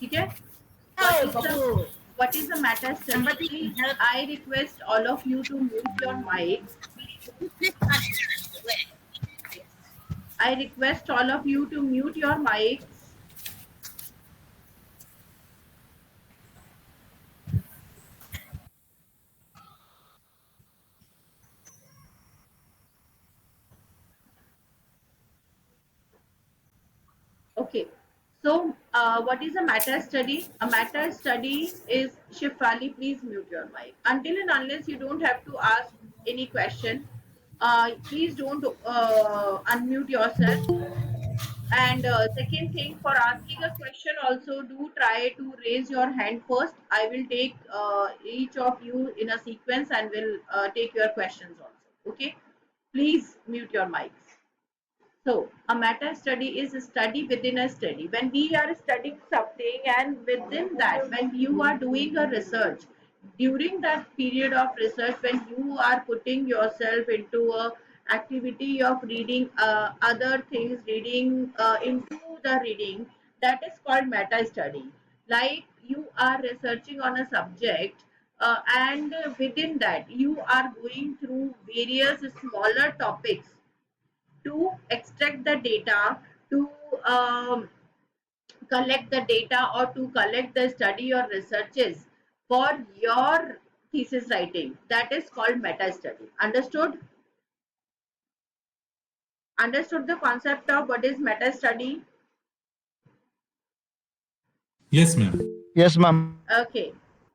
ठीक है. What is the matter study? I request all of you to mute your mics. I request all of you to mute your mics. Okay. So, what is a matter study? A matter study is Shifali. Please mute your mic. Until and unless you don't have to ask any question, please don't unmute yourself. And second thing, for asking a question, also do try to raise your hand first. I will take each of you in a sequence and will take your questions also. Okay, please mute your mics. So, a meta study is a study within a study. When we are studying something, and within that, when you are doing a research, during that period of research, when you are putting yourself into a activity of reading other things, reading into the reading, that is called meta study. Like you are researching on a subject, and within that, you are going through various smaller topics to extract the data, to um, collect the data, or to collect the study or researches for your thesis writing. That is called meta study. Understood the concept of what is meta study? Yes, ma'am. Yes, ma'am. Okay,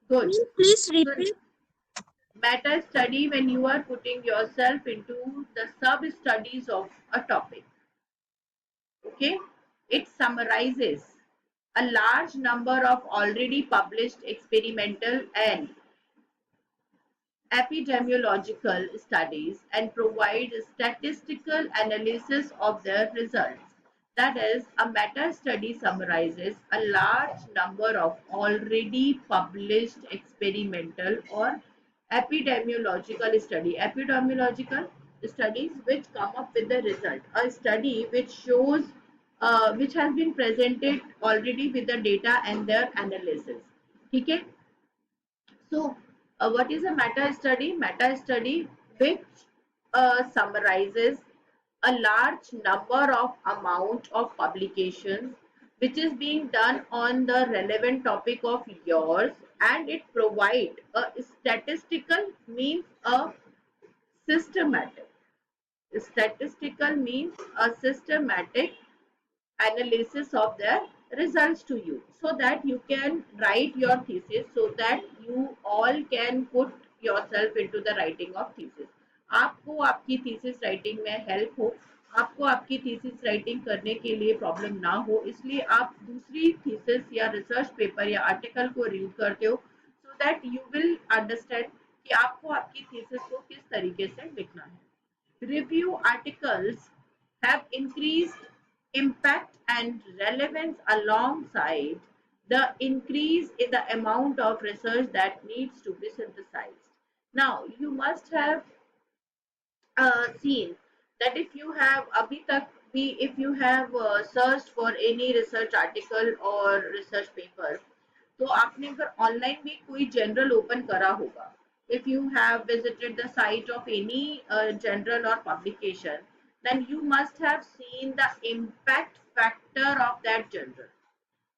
good. Please So repeat. meta study, when you are putting yourself into the sub studies of a topic. Okay, it summarizes a large number of already published experimental and epidemiological studies and provides statistical analysis of their results. That is, a meta study summarizes a large number of already published experimental or epidemiological studies which come up with the result. A study which shows which has been presented already with the data and their analysis. Okay? So, what is a meta study? Meta study which summarizes a large number of amount of publications which is being done on the relevant topic of yours, and it provide a statistical means a systematic. Statistical means a systematic analysis of their results to you, so that you can write your thesis, so that you all can put yourself into the writing of thesis. आपको आपकी thesis writing में help हो, आपको आपकी thesis writing करने के लिए problem ना हो, इसलिए आप दूसरी thesis या research paper या article को read करते हो, so that you will understand कि आपको आपकी thesis को किस तरीके से लिखना है. Review articles have increased impact and relevance alongside the increase in the amount of research that needs to be synthesized. Now, you must have seen that if you have abhi tak bhi, if you have searched for any research article or research paper, तो आपने अगर online भी कोई general open करा होगा, if you have visited the site of any journal or publication, then you must have seen the impact factor of that journal.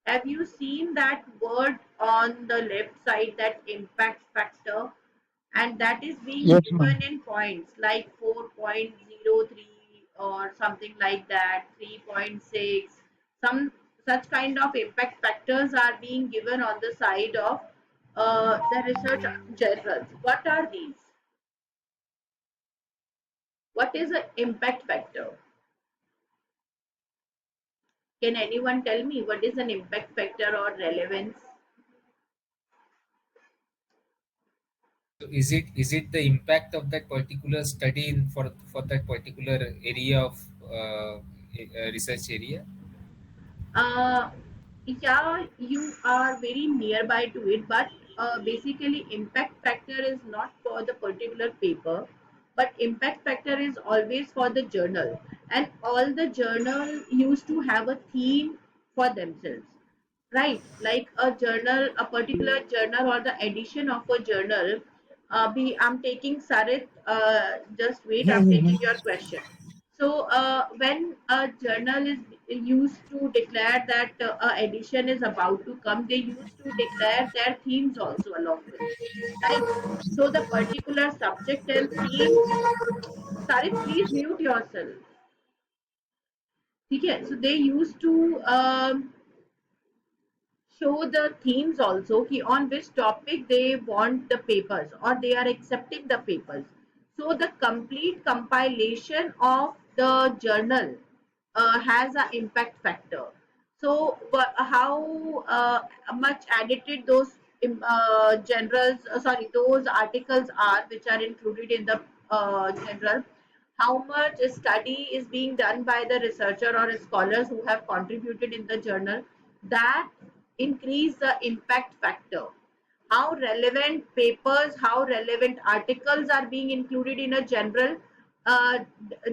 Have you seen that word on the left side, that impact factor? And that is being Yes, given ma'am. in points like 4.03 or something like that, 3.6. Some such kind of impact factors are being given on the side of the research journals. What are these? What is an impact factor? Can anyone tell me what is an impact factor or relevance? So is it the impact of that particular study for that particular area of research area? Uh, yeah, you are very nearby to it, but basically, impact factor is not for the particular paper, but impact factor is always for the journal, and all the journal used to have a theme for themselves. right? Like a journal, a particular journal or the edition of a journal. I'm taking Sarit. Just wait, I'm taking your question. So when a journal is used to declare that a edition is about to come, they used to declare their themes also along with, right? So the particular subject and theme. Sarit, please mute yourself. Okay, so they used to show the themes also ki on which topic they want the papers or they are accepting the papers. So the complete compilation of the journal has an impact factor. So how much edited those generals sorry those articles are which are included in the general, how much study is being done by the researcher or scholars who have contributed in the journal, that increase the impact factor. How relevant papers, how relevant articles are being included in a general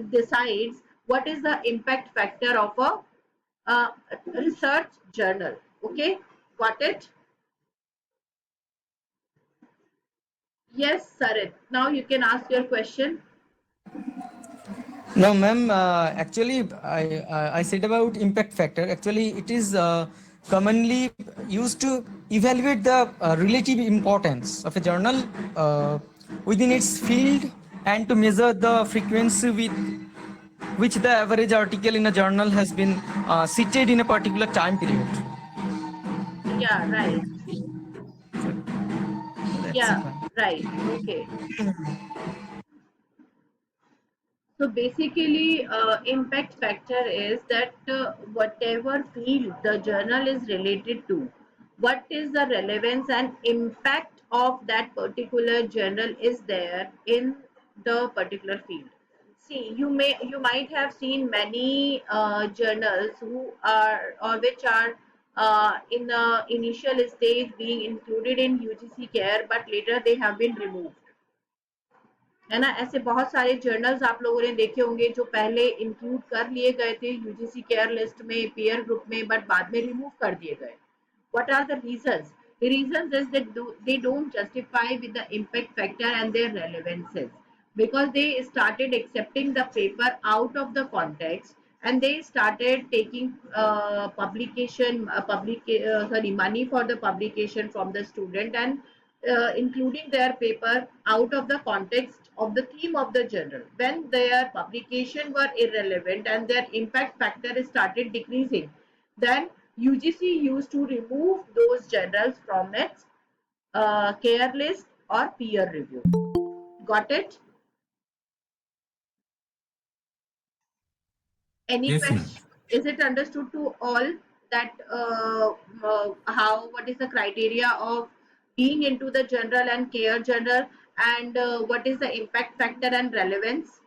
decides what is the impact factor of a uh, research journal. Okay, got it? Yes, Sarit. Now you can ask your question. No, ma'am. Actually, I said about impact factor. Actually, it is commonly used to evaluate the relative importance of a journal uh, within its field and to measure the frequency with which the average article in a journal has been cited in a particular time period. Yeah, right. That's it, Yeah, ma'am. right. Okay. So basically, impact factor is that whatever field the journal is related to, what is the relevance and impact of that particular journal is there in the particular field. See, you might have seen many journals who are or which are in the initial stage being included in UGC care, but later they have been removed. है ना? ऐसे बहुत सारे journals आप लोगों ने देखे होंगे जो पहले इंक्लूड कर लिए गए थे यूजीसी केयर लिस्ट में पीयर ग्रुप में बट बाद में रिमूव कर दिए गए. What are the reasons? The reasons is that they don't justify with the impact factor and their relevances because they started accepting the paper out of the context and they started taking money for the publication from the student and including their paper out of the context of the theme of the journal when their publication were irrelevant and their impact factor started decreasing, then UGC used to remove those journals from its care list or peer review. Got it? Any Yes, ma'am. question? Is it understood to all that how what is the criteria of being into the general and care journal and what is the impact factor and relevance?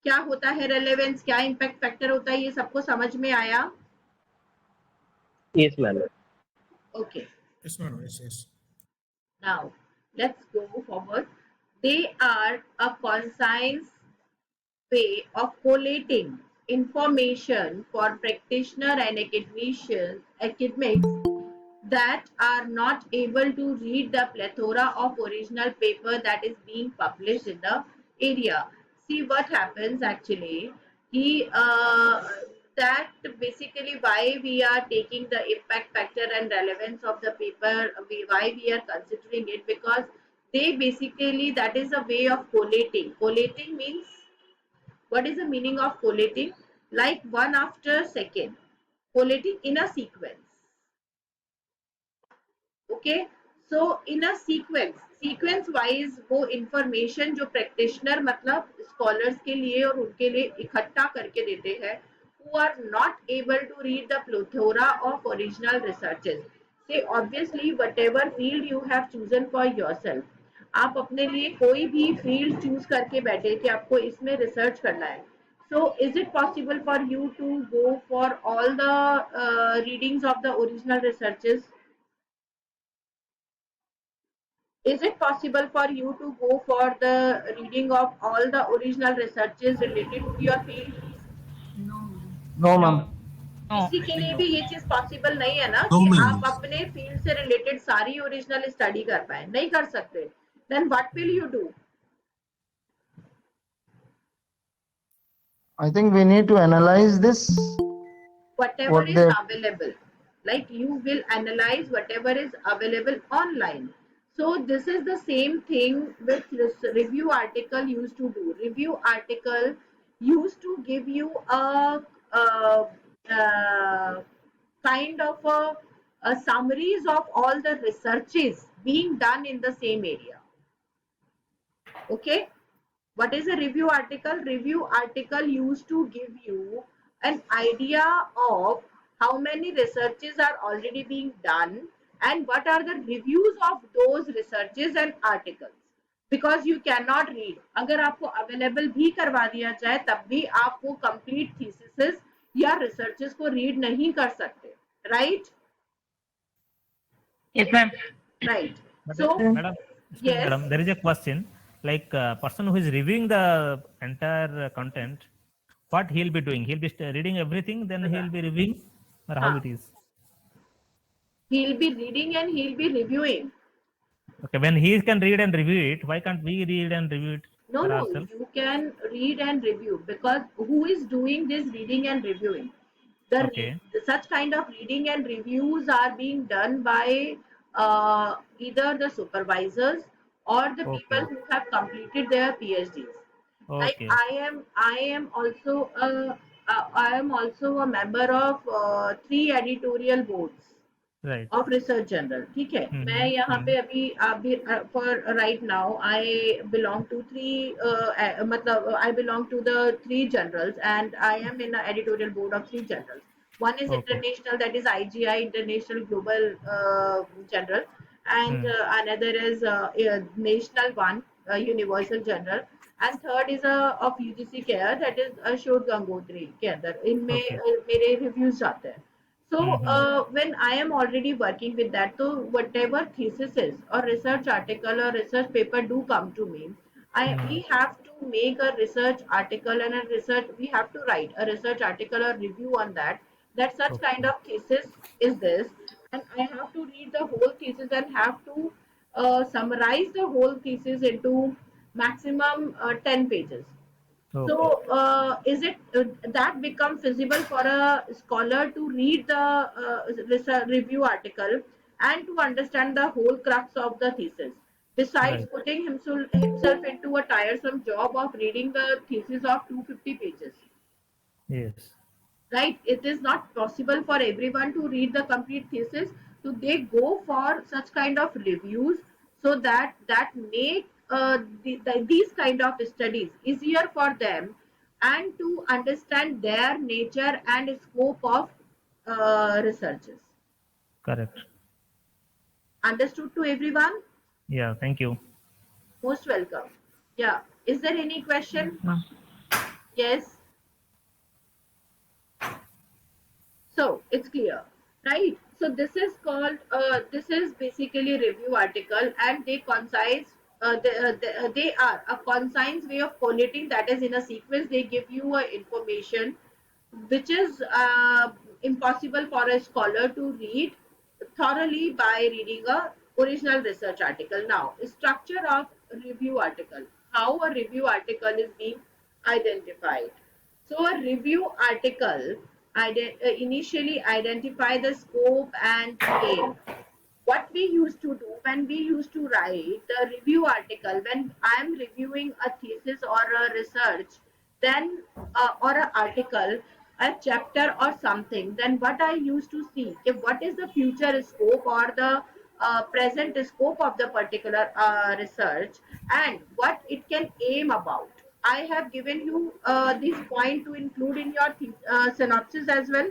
क्या होता है relevance, क्या impact factor होता है, ये सबको समझ में आया? Yes, ma'am. Okay, Yes, madam. Yes, yes. now let's go forward. They are a concise way of collating information for practitioner and academics that are not able to read the plethora of original paper that is being published in the area. See what happens actually. He that basically why we are taking the impact factor and relevance of the paper. Why we are considering it because they basically that is a way of collating. Collating means what is the meaning of collating? Like one after second, collating in a sequence. Okay, so in a sequence wise वो information जो practitioner मतलब scholars के लिए और उनके लिए इकट्ठा करके देते हैं who are not able to read the plethora of original researches. Say obviously whatever field you have chosen for yourself, आप अपने लिए कोई भी फील्ड चूज करके बैठे कि आपको इसमें रिसर्च करना है. So is it possible for you to go for all the readings of the original researches? Is it possible for you to go for the reading of all the original researches related to your field? No, ma'am. किसी के लिए भी ये चीज possible नहीं है ना 2 कि आप minutes. अपने फील्ड से रिलेटेड सारी ओरिजिनल स्टडी कर पाए, नहीं कर सकते। Then what will you do? I think we need to analyze this. Whatever What is they available, like you will analyze whatever is available online. So this is the same thing with this review article used to do. Review article used to give you a, uh kind of a summaries of all the researches being done in the same area. Okay, what is a review article? Review article used to give you an idea of how many researches are already being done and what are the reviews of those researches and articles. Because you cannot read, अगर आपको available भी करवा दिया जाए तब भी आप वो complete theses या researches को read नहीं कर सकते, right? Yes, ma'am. Right. Madam, So madam, excuse me, yes, madam, there is a question like person who is reviewing the entire content, what he'll be doing? He'll be reading everything, then he'll be reviewing, or how हाँ, it is? he'll be reading and he'll be reviewing. Okay, when he can read and review it, why can't we read and review it No, for no, ourselves? you can read and review because who is doing this reading and reviewing? Okay, Such kind of reading and reviews are being done by either the supervisors or the people okay, who have completed their PhDs. Like okay, I am also a member of three editorial boards right. Of research journal, ठीक है। मैं यहाँ पे अभी अभी for right now I belong to three, मतलब I belong to the three journals and I am in editorial board of three journals. One is Okay. international, that is IGI, International Global Journal, and another is national one, Universal Journal, and third is of UGC care, that is शोध गंगोत्री के अंदर इनमें Okay. मेरे reviews जाते हैं. So Mhm. when I am already working with that, so whatever thesis is or research article or research paper do come to me, we have to make a research article and a research, we have to write a research article or review on that, that such kind Okay. of thesis is this, and I have to read the whole thesis and have to summarize the whole thesis into maximum 10 pages. Okay. So, is it that become feasible for a scholar to read the research review article and to understand the whole crux of the thesis, besides Right. putting himself into a tiresome job of reading the thesis of 250 pages? Yes. Right? It is not possible for everyone to read the complete thesis, so they go for such kind of reviews, so that make these kind of studies easier for them and to understand their nature and scope of researches. Correct. Understood to everyone? Yeah. Thank you. Most welcome. Yeah, is there any question? Ma'am. Yes. So it's clear, right? So this is called, this is basically review article, and they concise, they are a concise way of collating, that is in a sequence they give you information which is impossible for a scholar to read thoroughly by reading a original research article. Now, structure of review article, how a review article is being identified. So a review article initially identify the scope and aim. What we used to do when we used to write the review article, when I am reviewing a thesis or a research, then or an article, a chapter or something, then what I used to see, if what is the future scope or the present scope of the particular research and what it can aim about. I have given you this point to include in your synopsis as well.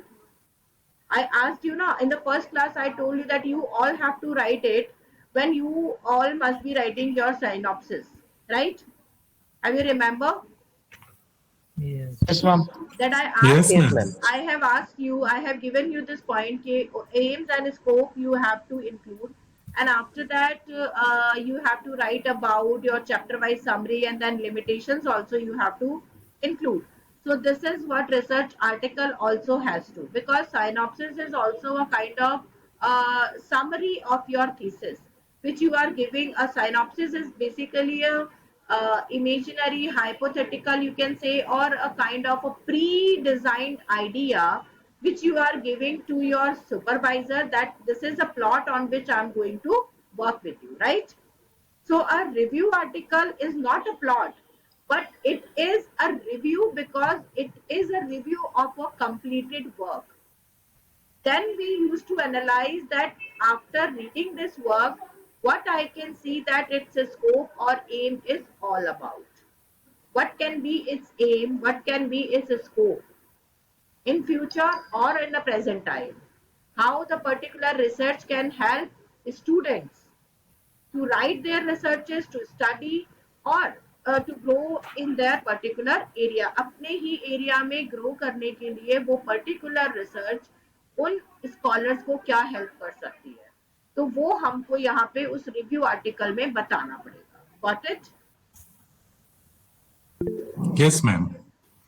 I asked you now in the first class, I told you that you all have to write it when you all must be writing your synopsis, right? Have you remember Yes. Yes, ma'am. that I Yes, asked? Yes, ma'am. ma'am. I have asked you, I have given you this point, aims and scope you have to include. And after that, you have to write about your chapter wise summary, and then limitations also you have to include. So this is what research article also has to, because synopsis is also a kind of summary of your thesis, which you are giving. A synopsis is basically a imaginary, hypothetical, you can say, or a kind of a pre-designed idea which you are giving to your supervisor, that this is a plot on which I'm going to work with you, right? So a review article is not a plot, but it is a review because it is a review of a completed work. Then we used to analyze that after reading this work, what I can see that its scope or aim is all about. What can be its aim? What can be its scope in future or in the present time? How the particular research can help students to write their researches, to study, or to grow in their particular area. अपने ही area में grow करने के लिए वो particular research उन scholars को क्या help कर सकती है, तो वो हमको यहाँ पे उस रिव्यू आर्टिकल में बताना पड़ेगा. Got it? Yes, ma'am.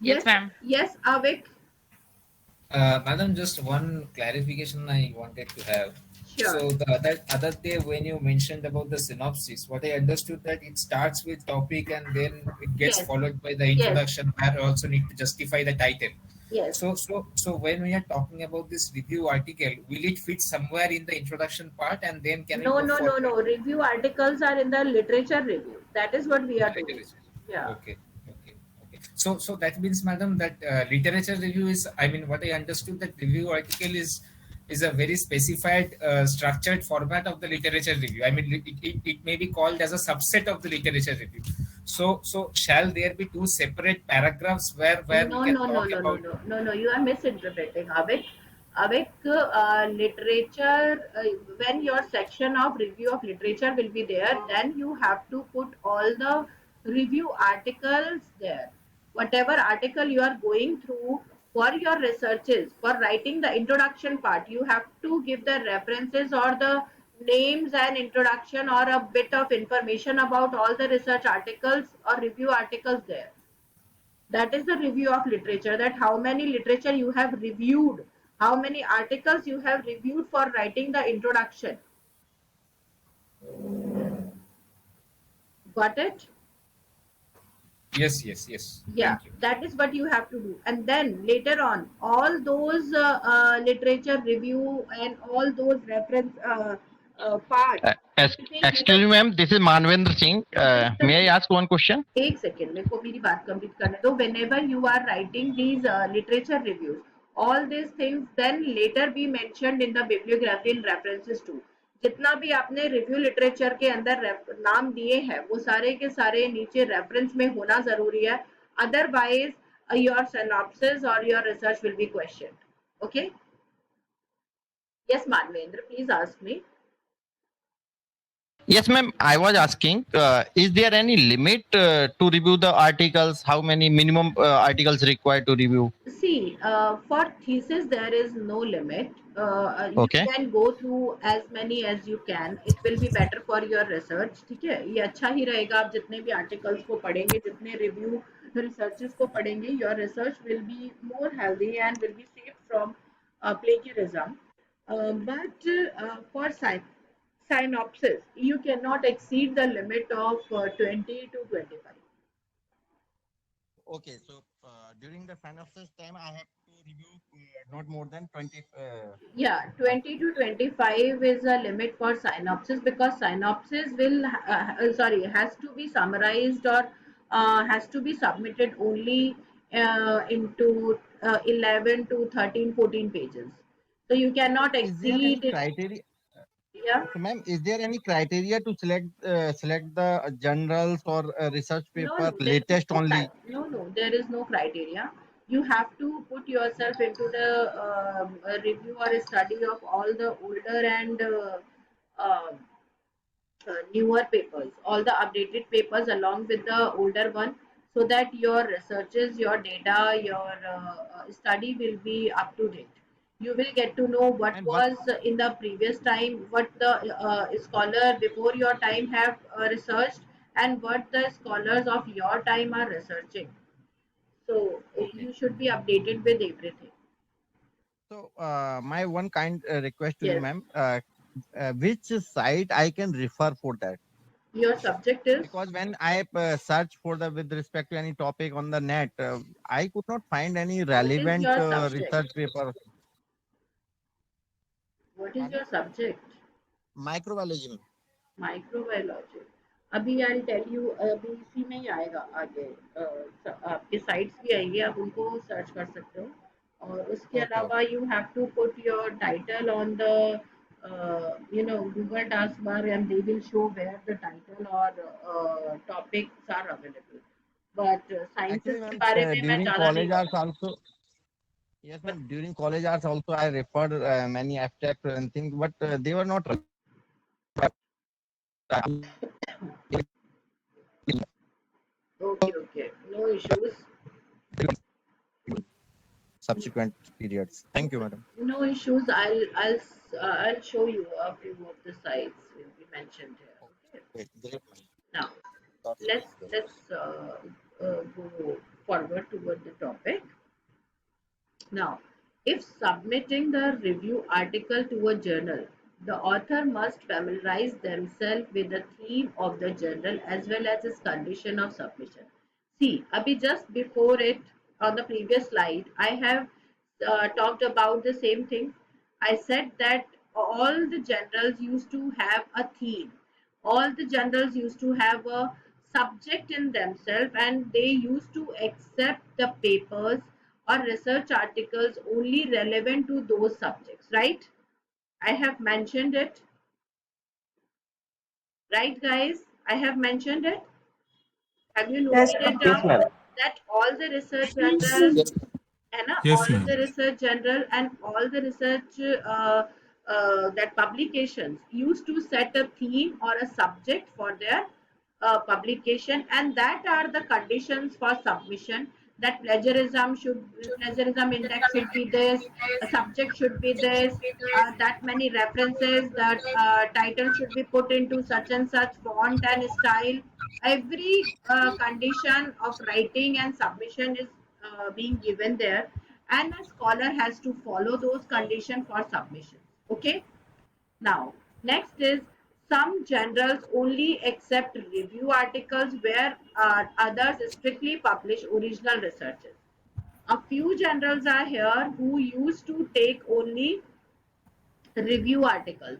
Yes, ma'am. Yes, Avik. Madam, just one clarification I wanted to have. Sure. So the other day when you mentioned about the synopsis, what I understood that it starts with topic and then it gets Yes. followed by the introduction, where I also need to justify the title. Yes. So when we are talking about this review article, will it fit somewhere in the introduction part and then can No, we go no, no, forward? no. Review articles are in the literature review. That is what we are doing. Literature. Yeah. Okay. So that means, madam, that literature review is, I mean, what I understood that review article is a very specified structured format of the literature review. I mean, it may be called as a subset of the literature review. So shall there be two separate paragraphs where No, we can no, no, talk no, about? no. You are misinterpreting, Avik. Avik, literature. When your section of review of literature will be there, then you have to put all the review articles there. Whatever article you are going through for your researches, for writing the introduction part, you have to give the references or the names and introduction or a bit of information about all the research articles or review articles there. That is the review of literature, that how many literature you have reviewed, how many articles you have reviewed for writing the introduction. Got it? Yes. Yeah, Thank you. that is what you have to do. And then later on, all those literature review and all those reference parts. Excuse me, ma'am. This is Manvendra Singh. May I ask one question? एक second, मेरे को मेरी बात complete करने दो. Whenever you are writing these literature reviews, all these things then later be mentioned in the bibliography and references too. जितना भी आपने रिव्यू लिटरेचर के अंदर नाम दिए हैं, वो सारे के सारे नीचे रेफरेंस में होना जरूरी है. अदरवाइज योर सिनॉप्सिस और your research will be question. Okay? Yes Manvendra, please ask me. Yes, ma'am. I was asking, is there any limit to review the articles? How many minimum articles required to review? See, for thesis there is no limit. Okay. You can go through as many as you can. It will be better for your research. ठीक है, ये अच्छा ही रहेगा. आप जितने भी articles को पढ़ेंगे, जितने review researches को पढ़ेंगे, your research will be more healthy and will be safe from plagiarism. But for synopsis, you cannot exceed the limit of 20 to 25. Okay, so during the synopsis time, I have to review not more than 20. Yeah, 20 to 25 is a limit for synopsis, because synopsis will has to be summarized or has to be submitted only into 11 to 13, 14 pages. So you cannot Is there any exceed it. criteria? Yeah. So, ma'am, is there any criteria to select the journals or research paper there is latest no only? No, there is no criteria. You have to put yourself into the review or a study of all the older and uh, newer papers, all the updated papers along with the older one, so that your researches, your data, your study will be up to date. You will get to know what And was in the previous time, what the scholar before your time have researched, and what the scholars of your time are researching. So Okay. you should be updated with everything. So, my one kind request to you, Yes. ma'am, which site I can refer for that? Your subject is, Because when I search for the with respect to any topic on the net, I could not find any what is relevant your subject? research paper. What is Pardon? your subject? Microbiology, ma'am. Microbiology. अभी I tell you, अभी इसी में ही आएगा आगे, आपके sites भी आएंगे, आप उनको सर्च कर सकते हो. और उसके Okay, अलावा okay. You have to put your title on the Google task bar and they will show where the title और topics are available. But sciences Actually, के ma'am, बारे में मैं during ज़्यादा नहीं college hours बताऊँ. also, yes, ma'am, during college hours also I referred many abstract and things, but they were not okay okay, no issues. subsequent periods. Thank you, madam. No issues. I'll show you a few of the sites will be mentioned here. Okay. Great, great, ma'am. Now That's great. let's go forward toward the topic. Now, if submitting the review article to a journal, the author must familiarize themselves with the theme of the journal as well as its condition of submission. See, Abhi, just before it, on the previous slide, I have talked about the same thing. I said that all the journals used to have a theme. All the journals used to have a subject in themselves, and they used to accept the papers or research articles only relevant to those subjects, right? I have mentioned it, right, guys? I have mentioned it. Have you Yes, noted it yes, down? ma'am. That all the research journals, and Yes, all ma'am. the research journal and all the research that publications used to set a theme or a subject for their publication, and that are the conditions for submission. That plagiarism index should be this, a subject should be this, that many references, that title should be put into such and such font and style. Every condition of writing and submission is being given there, and a scholar has to follow those conditions for submission. Okay. Now, next is, some journals only accept review articles where others strictly publish original researches. A few journals are here who used to take only review articles,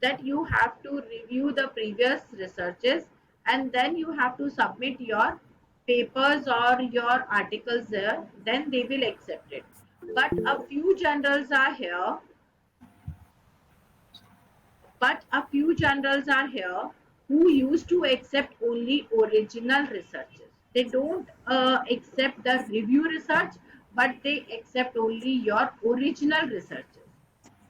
that you have to review the previous researches and then you have to submit your papers or your articles there, then they will accept it. But a few journals are here, who used to accept only original researches. They don't accept the review research, but they accept only your original researches.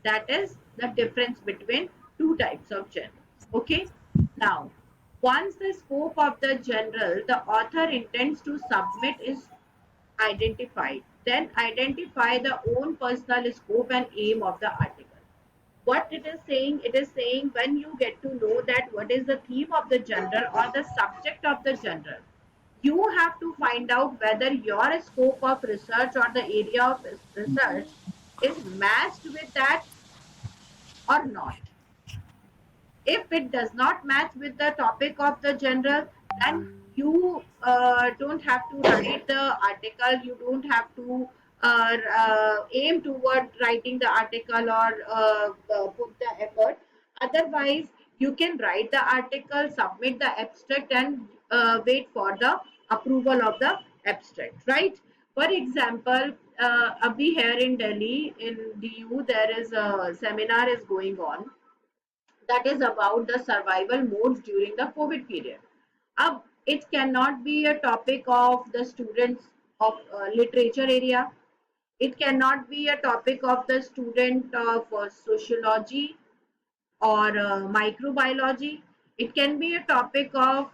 That is the difference between two types of journals. Okay. Now, once the scope of the journal the author intends to submit is identified, then identify the own personal scope and aim of the article. What it is saying, when you get to know that what is the theme of the journal or the subject of the journal, you have to find out whether your scope of research or the area of research is matched with that or not. If it does not match with the topic of the journal, then you don't have to write the article, you don't have to aim toward writing the article or put the effort. Otherwise, you can write the article, submit the abstract, and wait for the approval of the abstract, right? For example, abhi here in Delhi, in DU, there is a seminar is going on, that is about the survival modes during the COVID period. It cannot be a topic of the students of literature area. It cannot be a topic of the student of sociology or microbiology. It can be a topic of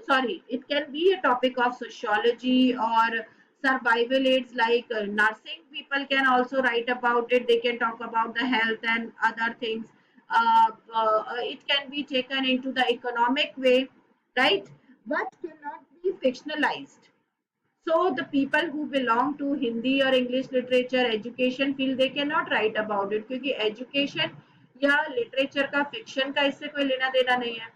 sorry, it can be a topic of sociology or survival aids, like nursing people can also write about it, they can talk about the health and other things. It can be taken into the economic way, right? But cannot be fictionalized. So the people who belong to Hindi or English literature education field, they cannot write about it, क्योंकि education या literature का fiction का इससे कोई लेना देना नहीं है.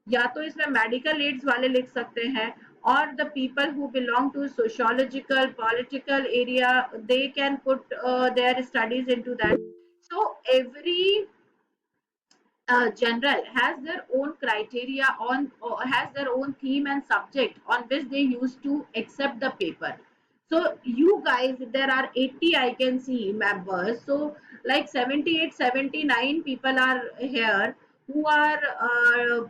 या तो इसमें medical aids वाले लिख सकते हैं, or the people who belong to sociological political area, they can put their studies into that. So every general has their own criteria on, or has their own theme and subject on which they used to accept the paper. So you guys, there are 80 I can see members, so like 78 79 people are here who are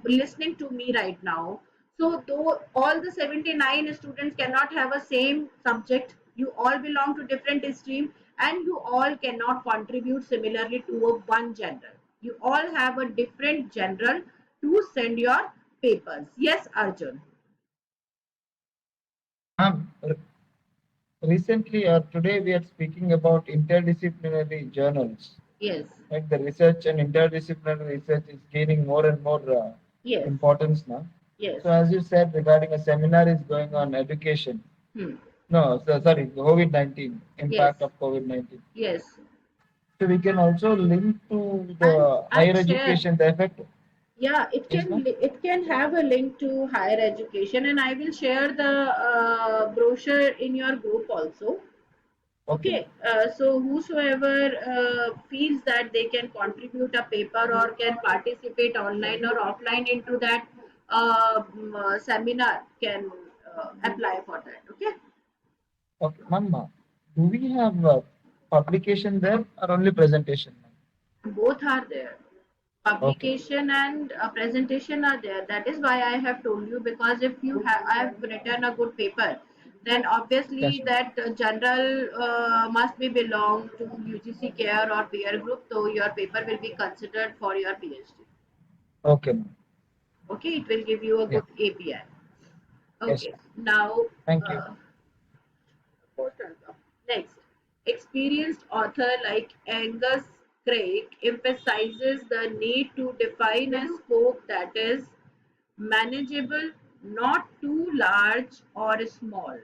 listening to me right now. So though all the 79 students cannot have a same subject, you all belong to different stream, and you all cannot contribute similarly to a one general. You all have a different general to send your papers. Yes, Arjun. Recently or today we are speaking about interdisciplinary journals. Yes. Like the research and interdisciplinary research is gaining more and more Yes. importance now. Yes. So as you said, regarding a seminar is going on education. No, sorry, COVID-19, impact Yes. of COVID-19. Yes. So we can also link to the And higher share. education, the effect. Yeah, it Yes, can ma'am? it can have a link to higher education, and I will share the brochure in your group also. Okay, so whosoever feels that they can contribute a paper or can participate online or offline into that seminar can apply for that. Okay, Okay, Mama, do we have publication there or only presentation? both are there. Publication and presentation are there. That is why I have told you, because if you have I have written a good paper, then obviously Yes, ma'am. that general must be belong to UGC care or peer group, so your paper will be considered for your PhD. Okay, ma'am. Okay, it will give you a Yeah. good API. Yes, Okay, ma'am. now Thank you. next, experienced author like Angus Craig emphasizes the need to define a scope that is manageable, not too large or small,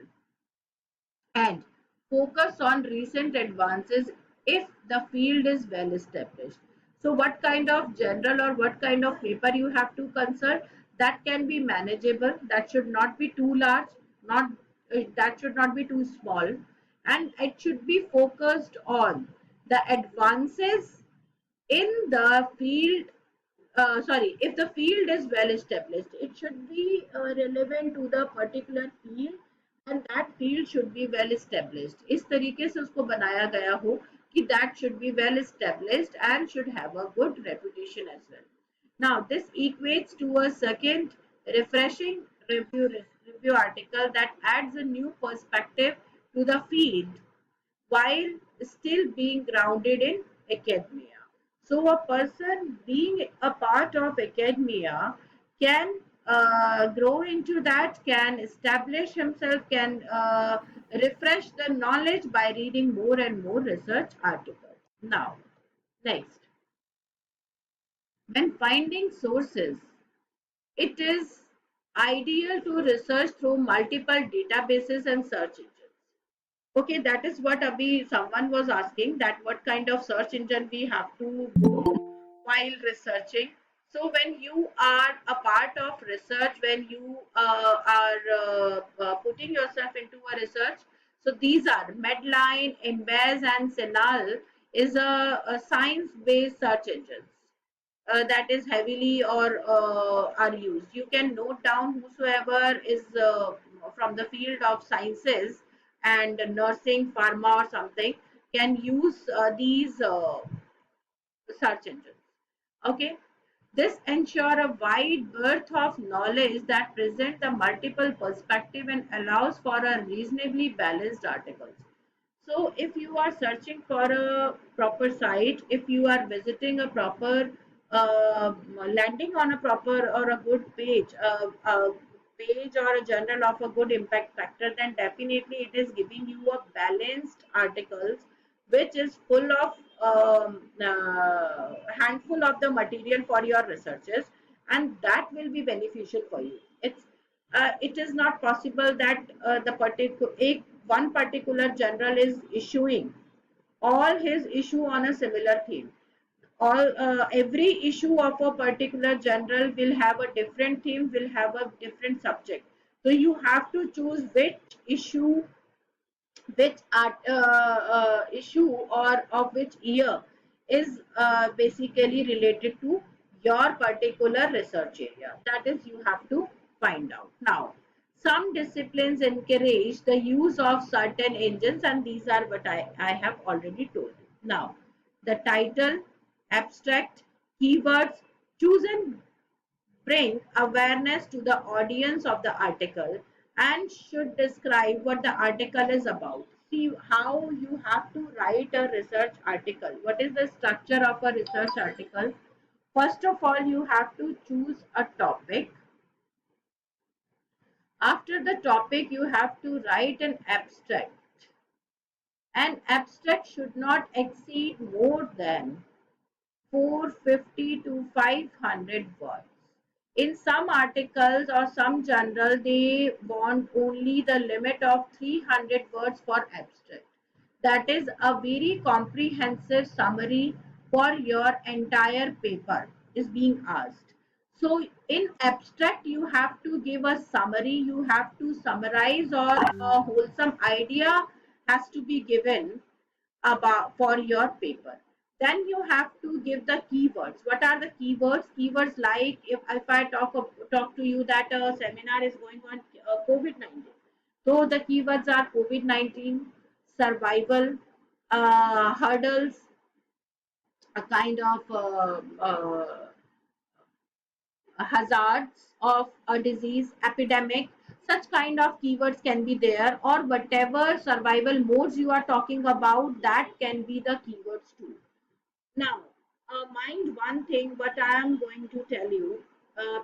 and focus on recent advances if the field is well established. So, what kind of general or what kind of paper you have to consult, that can be manageable, that should not be too large, not that should not be too small, and it should be focused on the advances in the field. Sorry, if the field is well established, it should be relevant to the particular field, and that field should be well established. इस तरीके से उसको बनाया गया हो कि that should be well established and should have a good reputation as well. Now this equates to a second refreshing review article that adds a new perspective to the field while still being grounded in academia. So, a person being a part of academia can grow into that, can establish himself, can refresh the knowledge by reading more and more research articles. Now, next, when finding sources, it is ideal to research through multiple databases and search engines. Okay, that is what Abhi someone was asking, that what kind of search engine we have to go while researching. So when you are a part of research, when you are putting yourself into a research, so these are Medline, Embase, and Senal is a science-based search engines that is heavily or are used. You can note down whosoever is from the field of sciences and nursing, pharma, or something can use these search engines. Okay, this ensure a wide berth of knowledge that present the multiple perspective and allows for a reasonably balanced articles. So if you are searching for a proper site, if you are visiting a proper landing on a proper or a good page or a journal of a good impact factor, then definitely it is giving you a balanced articles which is full of handful of the material for your researches, and that will be beneficial for you. It's it is not possible that one particular journal is issuing all his issue on a similar theme. All Every issue of a particular journal will have a different theme, will have a different subject. So you have to choose which issue, which issue or of which year is basically related to your particular research area. That is, you have to find out. Now, some disciplines encourage the use of certain engines, and these are what I have already told you. Now, the title, abstract, keywords, choose and bring awareness to the audience of the article and should describe what the article is about. See how you have to write a research article. What is the structure of a research article? First of all, you have to choose a topic. After the topic, you have to write an abstract. An abstract should not exceed more than 450 to 500 words. In some articles or some journal, they want only the limit of 300 words for abstract. That is a very comprehensive summary for your entire paper is being asked. So in abstract, you have to give a summary, you have to summarize, or a wholesome idea has to be given about for your paper. Then you have to give the keywords. What are the keywords? Keywords like, if I talk to you that a seminar is going on COVID-19, so the keywords are COVID-19, survival, hurdles, a kind of hazards of a disease, epidemic. Such kind of keywords can be there, or whatever survival modes you are talking about, that can be the keywords too. Now, mind one thing, what I am going to tell you,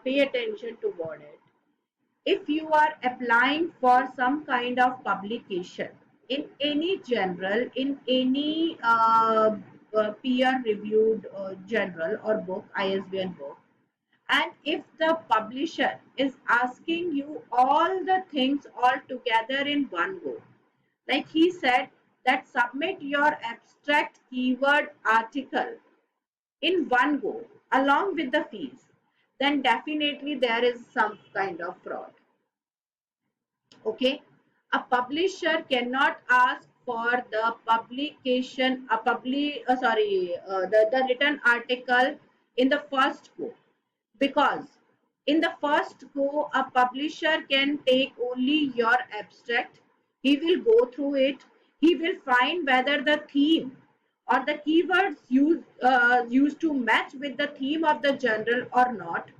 pay attention toward it. If you are applying for some kind of publication in any journal, in any peer reviewed journal or book, ISBN book, and if the publisher is asking you all the things all together in one go, like he said that submit your abstract keyword article in one go along with the fees, then definitely there is some kind of fraud. Okay, a publisher cannot ask for the publication, the written article in the first go, because in the first go a publisher can take only your abstract. He will go through it, he will find whether the theme or the keywords used to match with the theme of the journal or not.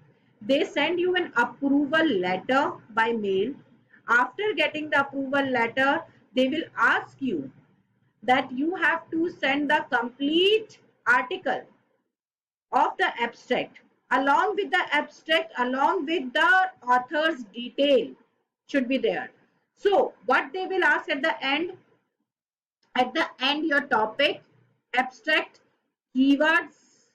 They send you an approval letter by mail. After getting the approval letter, they will ask you that you have to send the complete article of the abstract. Along with the author's detail should be there. So what they will ask at the end, your topic, abstract, keywords,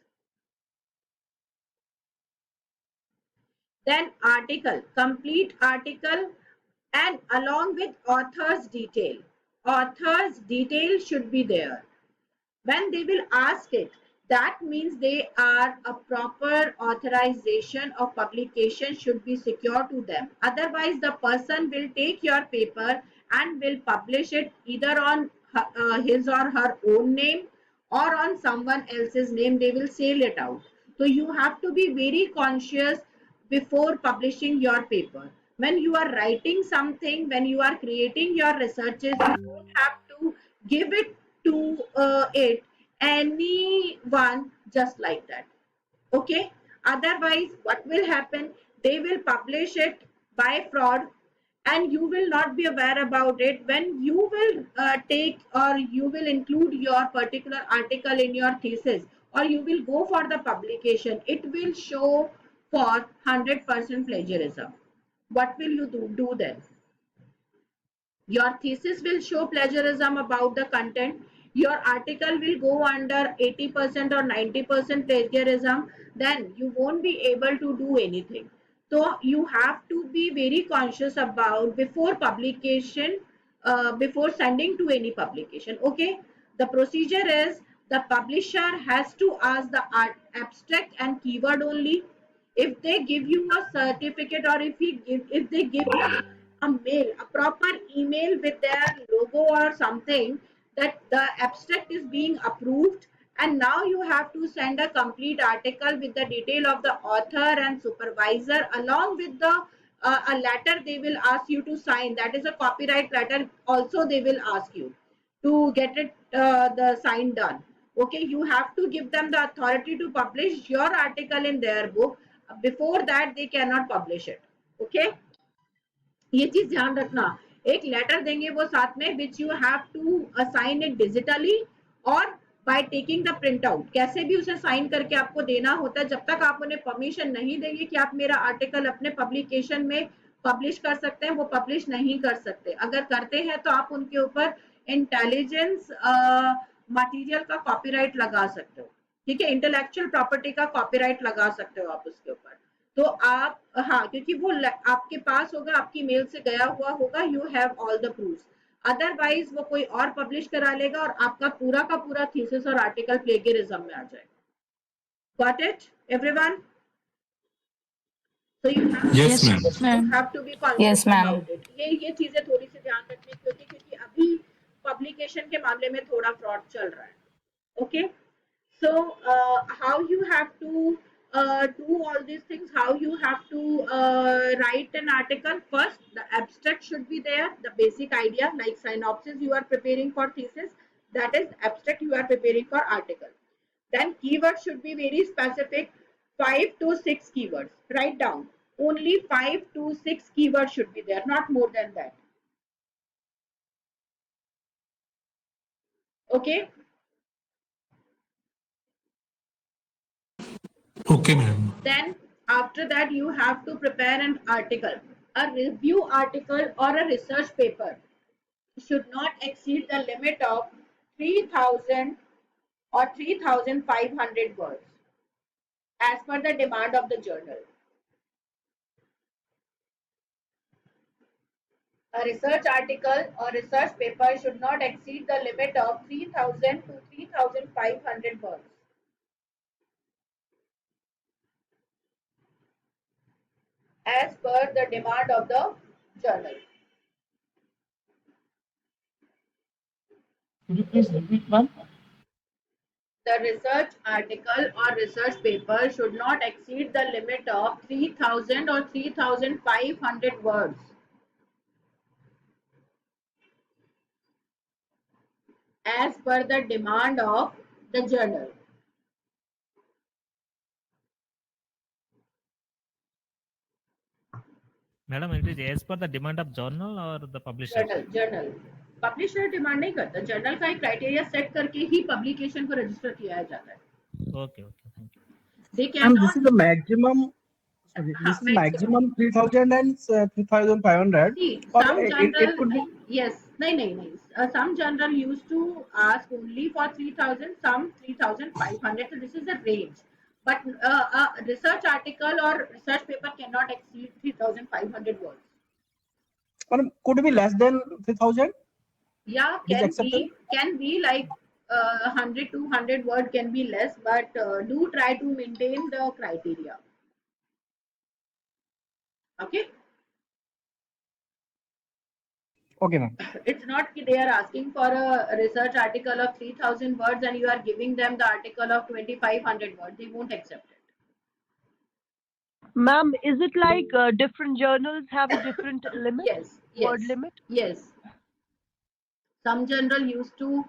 then article, complete article, and along with author's detail. Author's detail should be there. When they will ask it, that means they are a proper authorization of publication should be secured to them. Otherwise, the person will take your paper and will publish it either on his or her own name or on someone else's name. They will sell it out. So you have to be very conscious before publishing your paper. When you are writing something, when you are creating your researches, you don't have to give it to anyone just like that. Okay, otherwise what will happen, they will publish it by fraud and you will not be aware about it. When you will take or you will include your particular article in your thesis, or you will go for the publication, it will show for 100% plagiarism. What will you do then? Your thesis will show plagiarism about the content. Your article will go under 80% or 90% plagiarism. Then you won't be able to do anything. So you have to be very conscious about before publication, before sending to any publication. Okay, the procedure is the publisher has to ask the abstract and keyword only. If they give you a certificate, or if they give you a mail, a proper email with their logo or something, that the abstract is being approved, and now you have to send a complete article with the detail of the author and supervisor, along with the a letter they will ask you to sign, that is a copyright letter also they will ask you to get it the sign done. Okay, you have to give them the authority to publish your article in their book. Before that they cannot publish it. Okay, ये चीज ध्यान रखना. एक letter देंगे वो साथ में, which you have to assign it digitally और by taking the print out. कैसे भी उसे साइन करके आपको देना होता है. जब तक आप उन्हें परमिशन नहीं देंगे कि आप मेरा आर्टिकल अपने पब्लिकेशन में पब्लिश कर सकते हैं, वो पब्लिश नहीं कर सकते. अगर करते हैं तो आप उनके ऊपर इंटेलिजेंस मटेरियल का कॉपीराइट लगा सकते हो. ठीक है, इंटेलेक्चुअल प्रॉपर्टी का कॉपीराइट लगा सकते हो आप उसके ऊपर. तो आप, हाँ, क्योंकि वो आपके पास होगा, आपकी मेल से गया हुआ होगा, you have all the proofs. Otherwise वो कोई और पब्लिश करा लेगा और आपका पूरा का पूरा थीसिस और आर्टिकल प्लेगरिज्म में आ जाएगा. Got it everyone? So you have, Yes, ma'am. you have to be conscious Yes, ma'am. about it. ये चीजें थोड़ी सी ध्यान रखनी, क्योंकि अभी पब्लिकेशन के मामले में थोड़ा फ्रॉड चल रहा है. Okay, so how you have to do all these things, how you have to write an article. First, the abstract should be there, the basic idea, like synopsis you are preparing for thesis, that is abstract you are preparing for article. Then keywords should be very specific, 5 to 6 keywords. Write down only 5 to 6 keywords should be there, not more than that. Okay. Okay, ma'am. Then after that you have to prepare an article. A review article or a research paper should not exceed the limit of 3000 or 3500 words as per the demand of the journal. A research article or research paper should not exceed the limit of 3000 to 3500 words. As per the demand of the journal. Could you please repeat, ma'am? The research article or research paper should not exceed the limit of 3000 or 3500 words. As per the demand of the journal. Madam, it is as per the demand of journal or the publisher? Journal. Publisher demand नहीं करता. Journal का एक criteria set करके ही publication को register किया जाता है. Okay, thank you. They And cannot. this is the maximum. Sorry, this is maximum 3000 and 3500. See, Or some it could be. general, yes, नहीं. Some general used to ask only for 3000, some 3500. So this is the range. But a research article or research paper cannot exceed 3500 words. Or could it be less than 3000? Yeah, can be like 100, 200 word can be less, but do try to maintain the criteria. Okay. Okay, ma'am. It's not they are asking for a research article of 3000 words and you are giving them the article of 2500 words. They won't accept it. Ma'am, is it like different journals have a different limit? Yes. Word limit? Yes. Some journal used to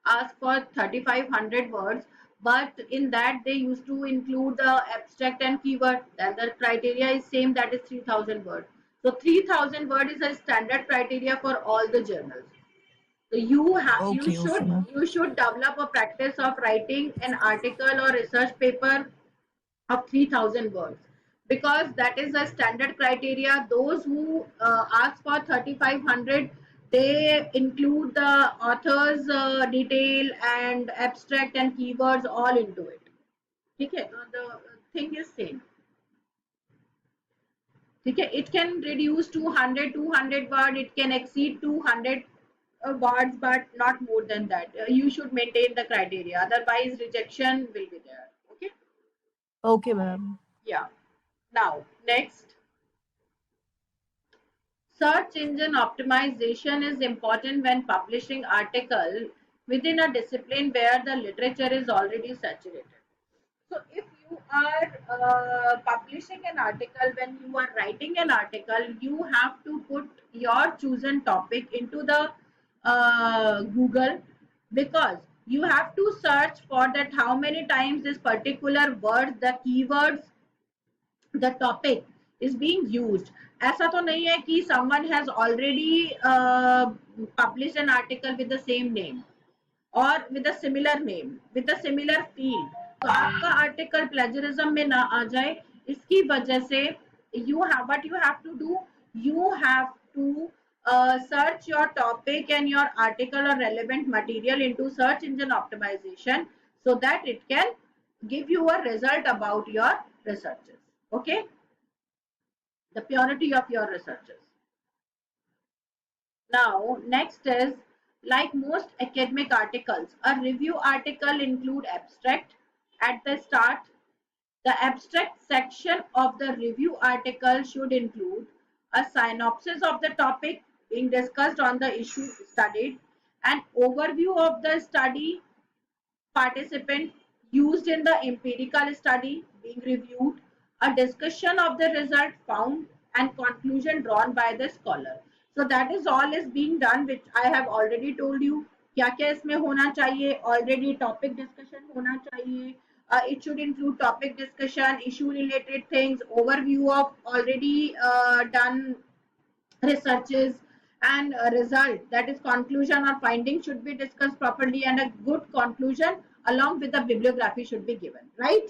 ask for 3500 words, but in that they used to include the abstract and keyword. Then the criteria is same, that is 3000 words. So 3000 word is a standard criteria for all the journals. So you should develop a practice of writing an article or research paper of 3000 words, because that is a standard criteria. Those who ask for 3500, they include the author's detail and abstract and keywords all into it. Okay, the thing is same. ठीक है, it can reduce to 100 200 word, it can exceed 200 words, but not more than that. You should maintain the criteria, otherwise rejection will be there. Okay. Okay, ma'am. Yeah. Now next, search engine optimization is important when publishing article within a discipline where the literature is already saturated. So if you are publishing an article, when you are writing an article, you have to put your chosen topic into the Google, because you have to search for that how many times this particular word, the keywords, the topic is being used. ऐसा तो नहीं है कि someone has already published an article with the same name or with a similar name, with a similar field, तो आपका article plagiarism में ना आ जाए, इसकी वजह से you have, what you have to do, you have to search your topic and your article or relevant material into search engine optimization, so that it can give you a result about your researches. Okay, the purity of your researches. Now next is, like most academic articles, a review article include abstract at the start. The abstract section of the review article should include a synopsis of the topic being discussed on the issue studied, an overview of the study participant used in the empirical study being reviewed, a discussion of the result found, and conclusion drawn by the scholar. So that is all is being done, which I have already told you. क्या क्या इसमें होना चाहिए, already topic discussion होना चाहिए. It should include topic discussion, issue related things, overview of already done researches, and result, that is conclusion or finding, should be discussed properly, and a good conclusion along with the bibliography should be given, right?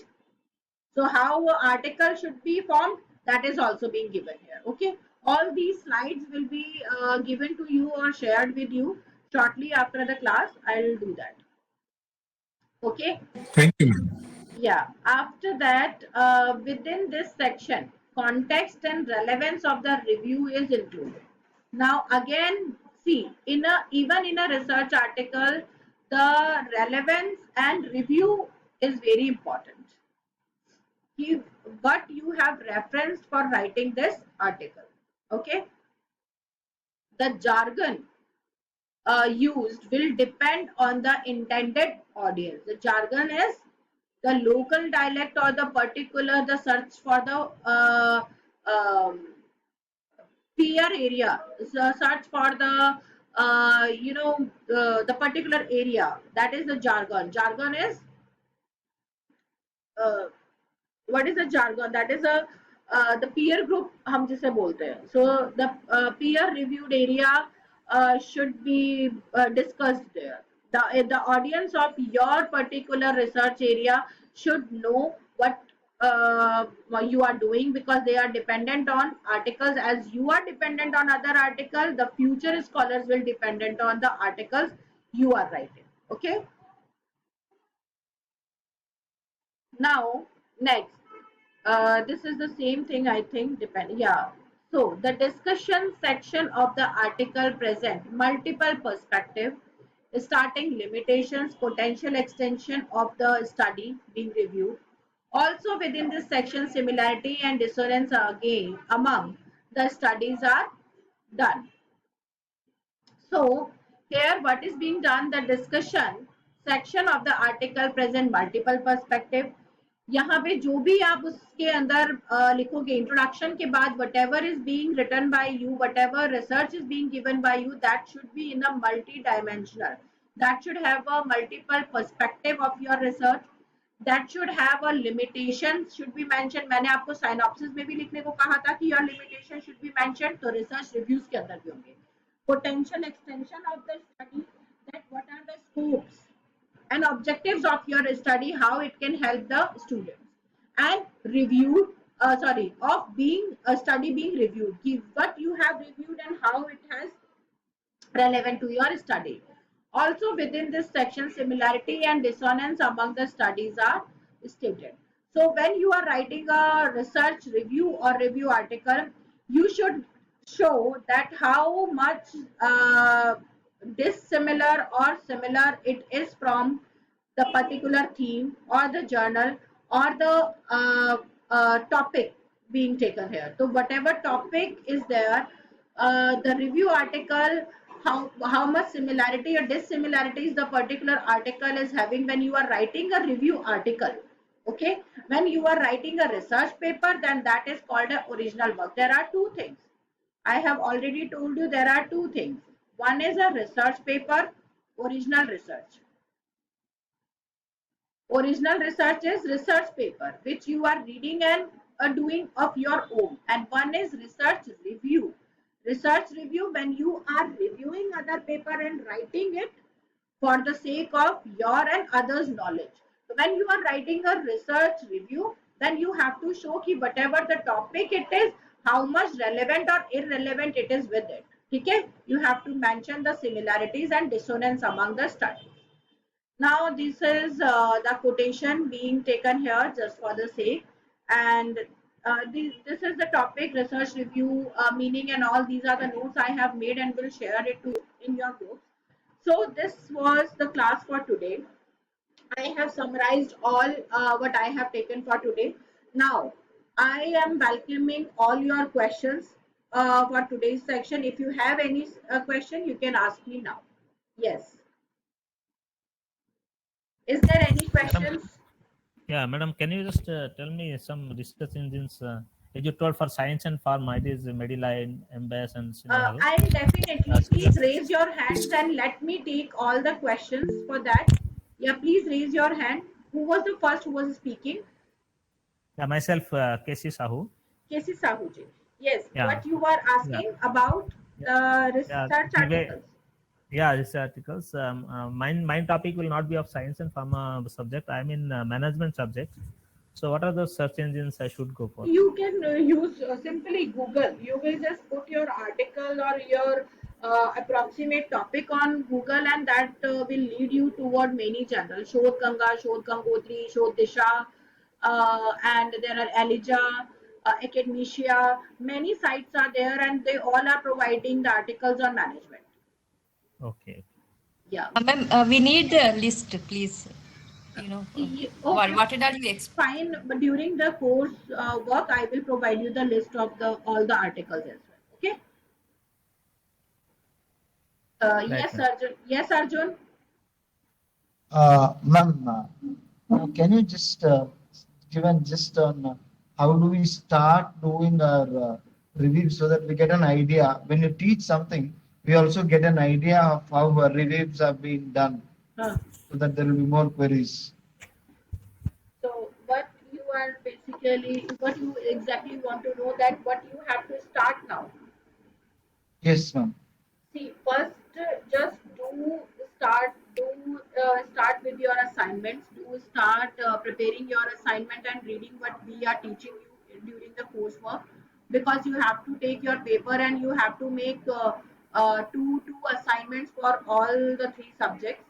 So how an article should be formed, that is also being given here. Okay, all these slides will be given to you or shared with you shortly after the class. I will do that. Okay. Thank you, ma'am. Yeah, after that, within this section, context and relevance of the review is included. Now again, see, even in a research article, the relevance and review is very important. What you have referenced for writing this article. Okay, the jargon used will depend on the intended audience. The jargon is the local dialect or the particular, the search for the peer area, so search for the the particular area, that is the jargon. Jargon is what is the jargon? That is a the peer group हम जिसे बोलते हैं. So the peer reviewed area should be discussed there. The audience of your particular research area should know what you are doing, because they are dependent on articles. As you are dependent on other articles, the future scholars will dependent on the articles you are writing. Okay. Now next, this is the same thing, I think. Yeah. So the discussion section of the article present multiple perspective, starting limitations, potential extension of the study being reviewed. Also within this section, similarity and dissonance again among the studies are done. So here what is being done, the discussion section of the article present multiple perspective. यहाँ पे जो भी आप उसके अंदर लिखोगे, introduction के बाद whatever is being written by you, whatever research is being given by you, that should be in a multi-dimensional. That should have a multiple perspective of your research. That should have a limitation should be mentioned. मैंने आपको synopsis में भी लिखने को कहा था कि your limitation should be mentioned, तो research reviews के अंदर भी होंगे. Potential extension of the study, that what are the scopes and objectives of your study, how it can help the students, and review of being a study being reviewed, what you have reviewed and how it has relevant to your study. Also within this section, similarity and dissonance among the studies are stated. So when you are writing a research review or review article, you should show that how much dissimilar or similar it is from the particular theme or the journal or the topic being taken here. So whatever topic is there, the review article, how much similarity or dissimilarities the particular article is having when you are writing a review article. Okay, when you are writing a research paper, then that is called an original work. There are two things. I have already told you there are two things. One is a research paper, original research. Original research is research paper which you are reading and doing of your own, and one is research review. Research review, when you are reviewing other paper and writing it for the sake of your and others knowledge. So when you are writing a research review, then you have to show ki whatever the topic it is, how much relevant or irrelevant it is with it. Okay, you have to mention the similarities and dissonance among the studies. Now this is the quotation being taken here just for the sake, and this is the topic research review, meaning and all. These are the notes I have made and will share it to in your groups. So this was the class for today. I have summarized all what I have taken for today. Now I am welcoming all your questions for today's section. If you have any question, you can ask me now. Yes. Is there any questions? Yeah, madam, can you just tell me some research engines? As you told for science and pharma, it is Medline, Embase, and Syngenta. I'll definitely. Please raise your hands and let me take all the questions for that. Yeah, please raise your hand. Who was the first who was speaking? Yeah, myself, KC Sahu. KC Sahuji. Yes, Yeah. what you were asking about the research articles. Yeah, research articles. Mine topic will not be of science and pharma subject. I'm in management subject. So what are the search engines I should go for? You can use simply Google. You will just put your article or your approximate topic on Google, and that will lead you toward many channels. Shodh Ganga, Shodh Gangotri, Shodh Disha, and there are Elijah, Academia. Many sites are there, and they all are providing the articles on management. Okay. Yeah. Ma'am, we need a list, please. You know, Okay. what did you expect? Fine, but during the course work, I will provide you the list of all the articles as well. Okay. Yes, Arjun. Yes, Arjun. Ma'am, can you just give a gist on how do we start doing our review so that we get an idea? When you teach something, we also get an idea of how our reviews have been done, so that there will be more queries. So, what you are basically, what you exactly want to know, that what you have to start now. Yes, ma'am. See, first, just start with your assignments. Do start preparing your assignment and reading what we are teaching you during the coursework, because you have to take your paper and you have to make two assignments for all the three subjects.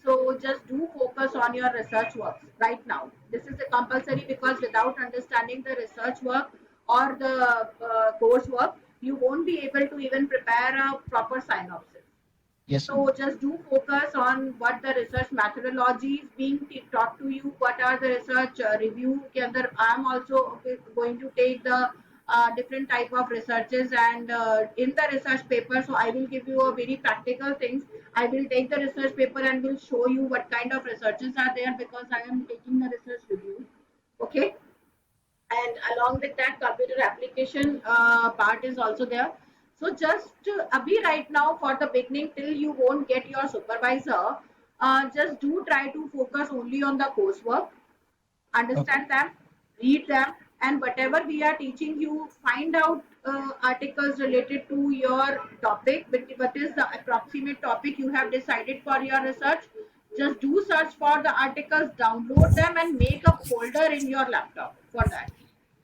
So just do focus on your research works right now. This is a compulsory, because without understanding the research work or the coursework, you won't be able to even prepare a proper synopsis. Yes. So just do focus on what the research methodology is being taught to you. What are the research review? I am also going to take the different type of researches, and in the research paper, so I will give you a very practical things. I will take the research paper and will show you what kind of researches are there, because I am taking the research review. Okay. And along with that, computer application part is also there. So just be right now for the beginning, till you won't get your supervisor, just do try to focus only on the coursework, understand them, read them, and whatever we are teaching you, find out articles related to your topic. What is the approximate topic you have decided for your research? Just do search for the articles, download them, and make a folder in your laptop for that.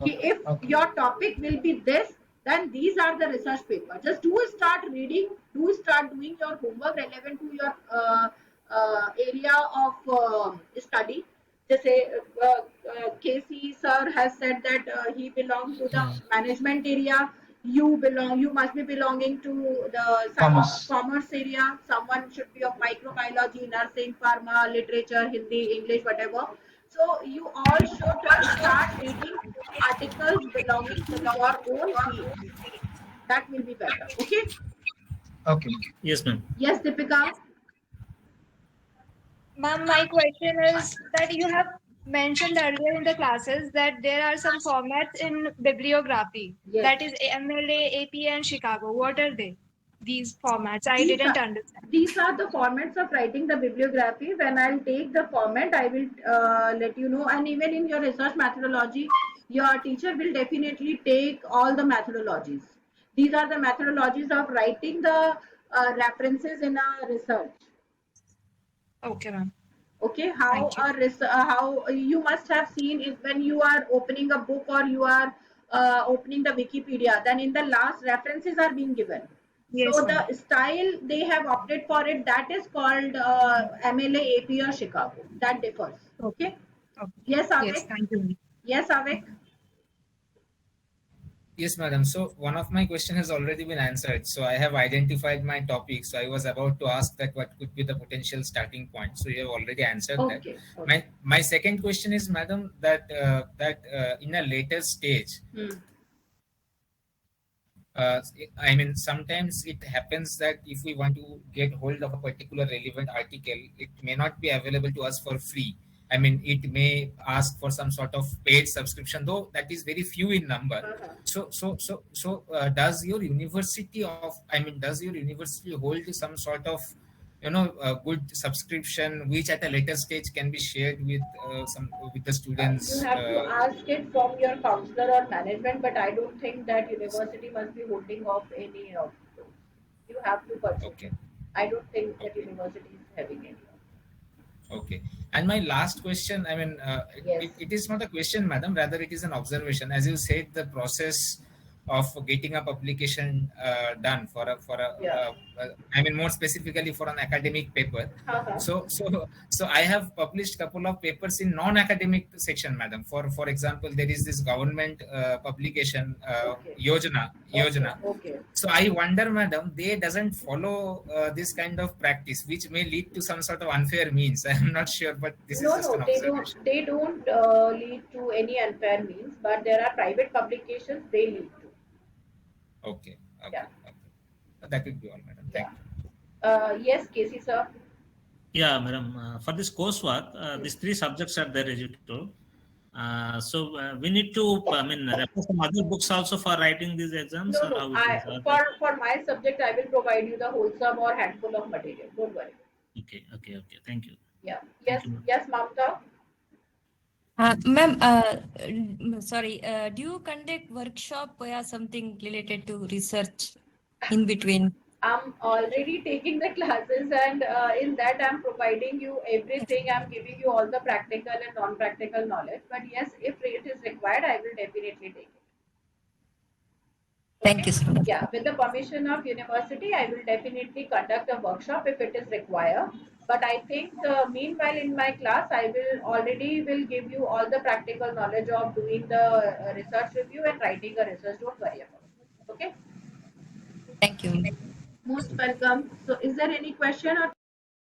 If your topic will be this, then these are the research papers. Just do start reading, do start doing your homework relevant to your area of study. Just say KC sir has said that he belongs to the management area. you must be belonging to the commerce area. Someone should be of microbiology, nursing, pharma, literature, Hindi, English, whatever. So you all should start reading articles belonging to your own field. That will be better. Okay. Okay. Yes, ma'am. Yes, Deepika. Ma'am, my question is that you have mentioned earlier in the classes that there are some formats in bibliography. Yes. That is MLA, AP, and Chicago. What are they? These formats? I These didn't are- understand. These are the formats of writing the bibliography. When I'll take the format, I will let you know. And even in your research methodology, your teacher will definitely take all the methodologies. These are the methodologies of writing the references in a research. Okay, ma'am. Okay, how Thank you. how you must have seen is when you are opening a book or you are opening the Wikipedia, then in the last references are being given. Yes, So ma'am. the style they have opted for it, that is called MLA, AP or Chicago. That differs. Okay. Okay. Yes, Yes, Avik. thank you. Yes, Avik. Yes, madam. So one of my question has already been answered. So I have identified my topic. So I was about to ask that what could be the potential starting point. So you have already answered that. Okay. Okay. My second question is, madam, that in a later stage, I mean, sometimes it happens that if we want to get hold of a particular relevant article, it may not be available to us for free. I mean, it may ask for some sort of paid subscription, though that is very few in number. So, does your university hold some sort of, good subscription, which at a later stage can be shared with with the students? You have to ask it from your counselor or management, but I don't think that university must be holding off any of those. You have to purchase. Okay. I don't think that university is having any. Okay. And my last question, I mean, Yes. it is not a question, madam, rather it is an observation. As you said, the process of getting a publication done for a I mean, more specifically for an academic paper. So I have published couple of papers in non-academic section, madam. For example, there is this government publication, Yojana. Okay. So I wonder, madam, they doesn't follow this kind of practice, which may lead to some sort of unfair means. I am not sure, but this is just an observation. They don't lead to any unfair means, but there are private publications they lead to. Okay. Yeah. That would be all, madam. Thank you. Yes, Casey sir. Yeah, madam. For this coursework, these three subjects are there, as you told. So we need to, I mean, refer some other books also for writing these exams. No, or how it is? for my subject, I will provide you the wholesome or handful of material. Don't worry. Okay. Thank you. Yeah. Thank you, Yes, Mamta. Ma'am, sorry, do you conduct workshop or something related to research in between? I'm already taking the classes, and in that I'm providing you everything. I'm giving you all the practical and non-practical knowledge. But yes, if it is required, I will definitely take it. Thank you so much. Yeah, with the permission of university, I will definitely conduct a workshop if it is required. But I think meanwhile in my class, I will give you all the practical knowledge of doing the research review and writing a research. Don't worry about it. Okay. Thank you. Most welcome. So is there any question or